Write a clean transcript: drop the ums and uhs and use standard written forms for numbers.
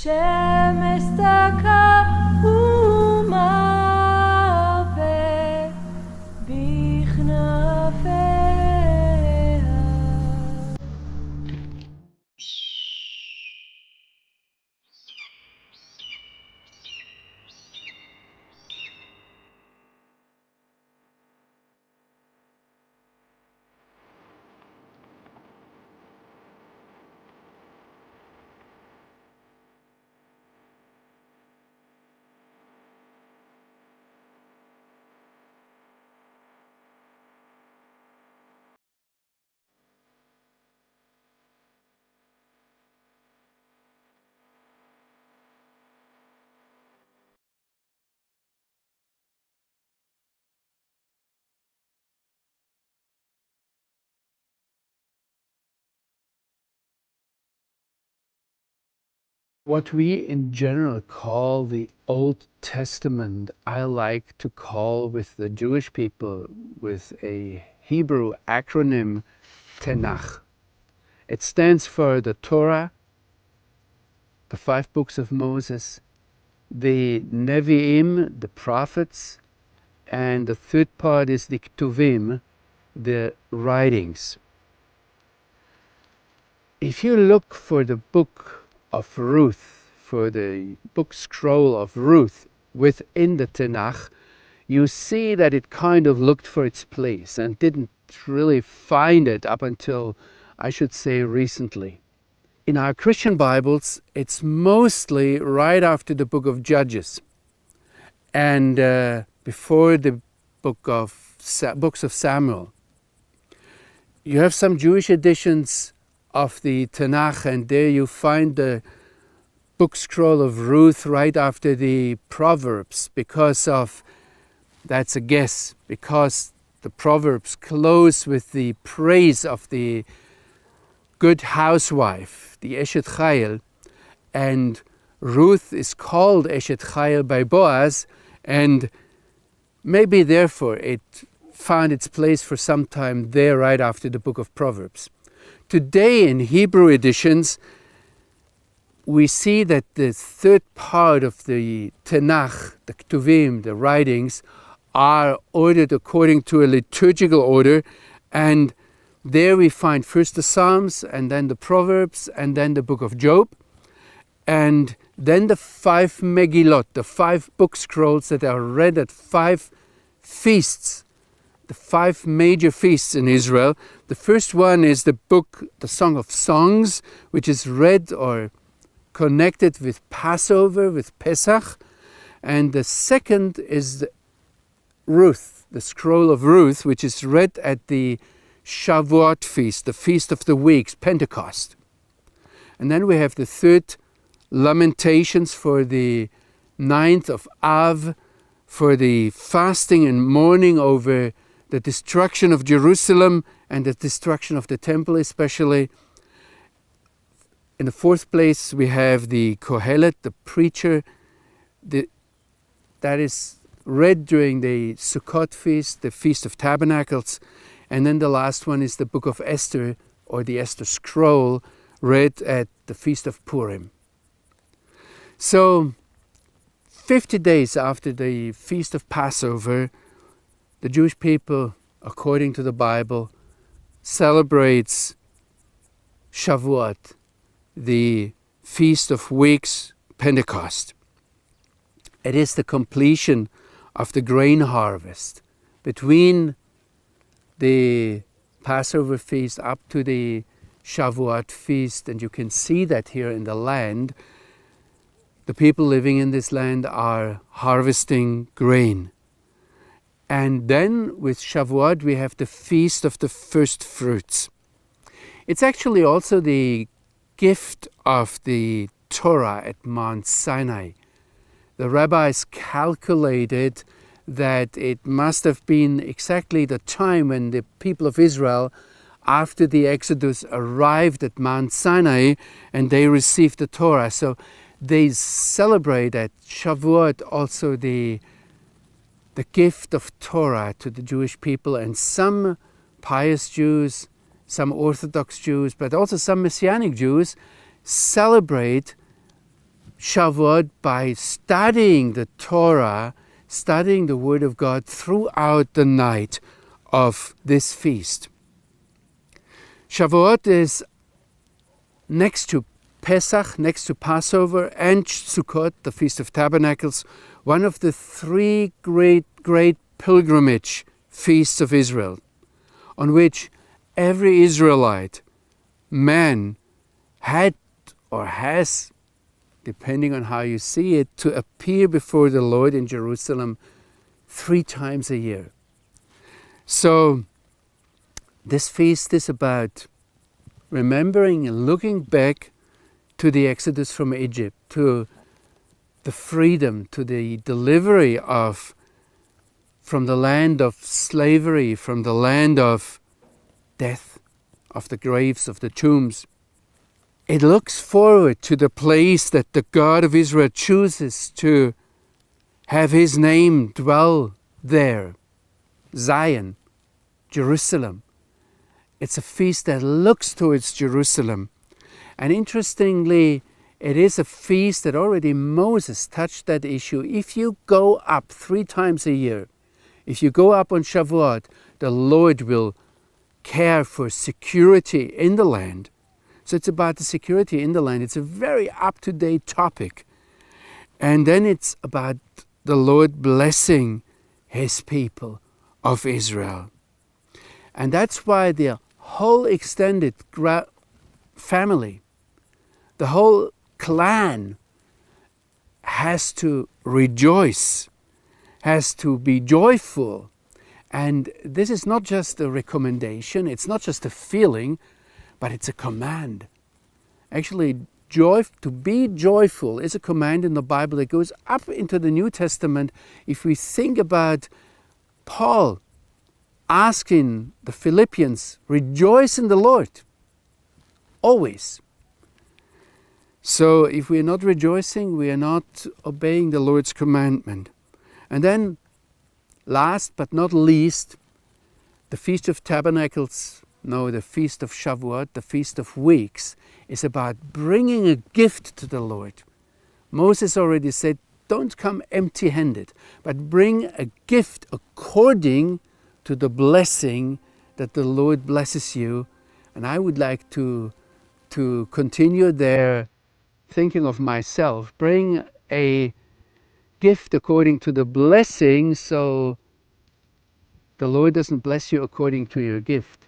שמש דקה ומרפא בכנפיה. What we in general call the Old Testament, I like to call with the Jewish people with a Hebrew acronym, Tanakh. It stands for the Torah, the 5 books of Moses, the Nevi'im, the prophets, and the third part is the Ketuvim, the writings. If you look for the book of Ruth, for the book scroll of Ruth within the Tanakh, you see that it kind of looked for its place and didn't really find it up until, I should say, recently. In our Christian Bibles, it's mostly right after the book of Judges and before the books of Samuel. You have some Jewish editions of the Tanakh, and there you find the book scroll of Ruth right after the Proverbs, because of, that's a guess, because the Proverbs close with the praise of the good housewife, the Eshet Chayil, and Ruth is called Eshet Chayil by Boaz, and maybe therefore it found its place for some time there right after the book of Proverbs. Today in Hebrew editions, we see that the third part of the Tanakh, the Ketuvim, the writings, are ordered according to a liturgical order, and there we find first the Psalms, and then the Proverbs, and then the book of Job, and then the 5 Megillot, the 5 book scrolls that are read at 5 feasts, the 5 major feasts in Israel. The first one is the Song of Songs, which is read or connected with Passover, with Pesach. And the second is Ruth, the scroll of Ruth, which is read at the Shavout feast, the Feast of the Weeks, Pentecost. And then we have the third, Lamentations, for the 9th of Av, for the fasting and mourning over the destruction of Jerusalem and the destruction of the temple especially. In the 4th place we have the Kohelet, the preacher, that is read during the Sukkot feast, the Feast of Tabernacles. And then the last one is the book of Esther, or the Esther scroll, read at the Feast of Purim. So 50 days after the Feast of Passover, the Jewish people, according to the Bible, celebrates Shavuot, the Feast of Weeks, Pentecost. It is the completion of the grain harvest between the Passover feast up to the Shavuot feast, and you can see that here in the land. The people living in this land are harvesting grain. And then with Shavuot we have the Feast of the First Fruits. It's actually also the gift of the Torah at Mount Sinai. The rabbis calculated that it must have been exactly the time when the people of Israel, after the Exodus, arrived at Mount Sinai and they received the Torah. So they celebrate at Shavuot also the gift of Torah to the Jewish people, and some pious Jews, some Orthodox Jews, but also some Messianic Jews celebrate Shavuot by studying the Torah, studying the Word of God throughout the night of this feast. Shavuot is next to Pesach, next to Passover, and Sukkot, the Feast of Tabernacles, one of the three great pilgrimage feasts of Israel, on which every Israelite man had or has, depending on how you see it, to appear before the Lord in Jerusalem 3 times a year. So this feast is about remembering and looking back to the Exodus from Egypt, to the freedom, to the delivery from the land of slavery, from the land of death, of the graves, of the tombs. It looks forward to the place that the God of Israel chooses to have His name dwell there, Zion, Jerusalem. It's a feast that looks towards Jerusalem. And interestingly, it is a feast that already Moses touched that issue. If you go up 3 times a year, if you go up on Shavuot, the Lord will care for security in the land. So it's about the security in the land. It's a very up-to-date topic. And then it's about the Lord blessing His people of Israel. And that's why the whole extended family, the whole clan has to rejoice, has to be joyful. And this is not just a recommendation, it's not just a feeling, but it's a command. Actually, to be joyful is a command in the Bible that goes up into the New Testament. If we think about Paul asking the Philippians, rejoice in the Lord, always. So if we are not rejoicing, we are not obeying the Lord's commandment. And then, last but not least, the Feast of Tabernacles, the Feast of Shavuot, the Feast of Weeks, is about bringing a gift to the Lord. Moses already said, don't come empty-handed, but bring a gift according to the blessing that the Lord blesses you. And I would like to continue there, thinking of myself, bring a gift according to the blessing, so the Lord doesn't bless you according to your gift.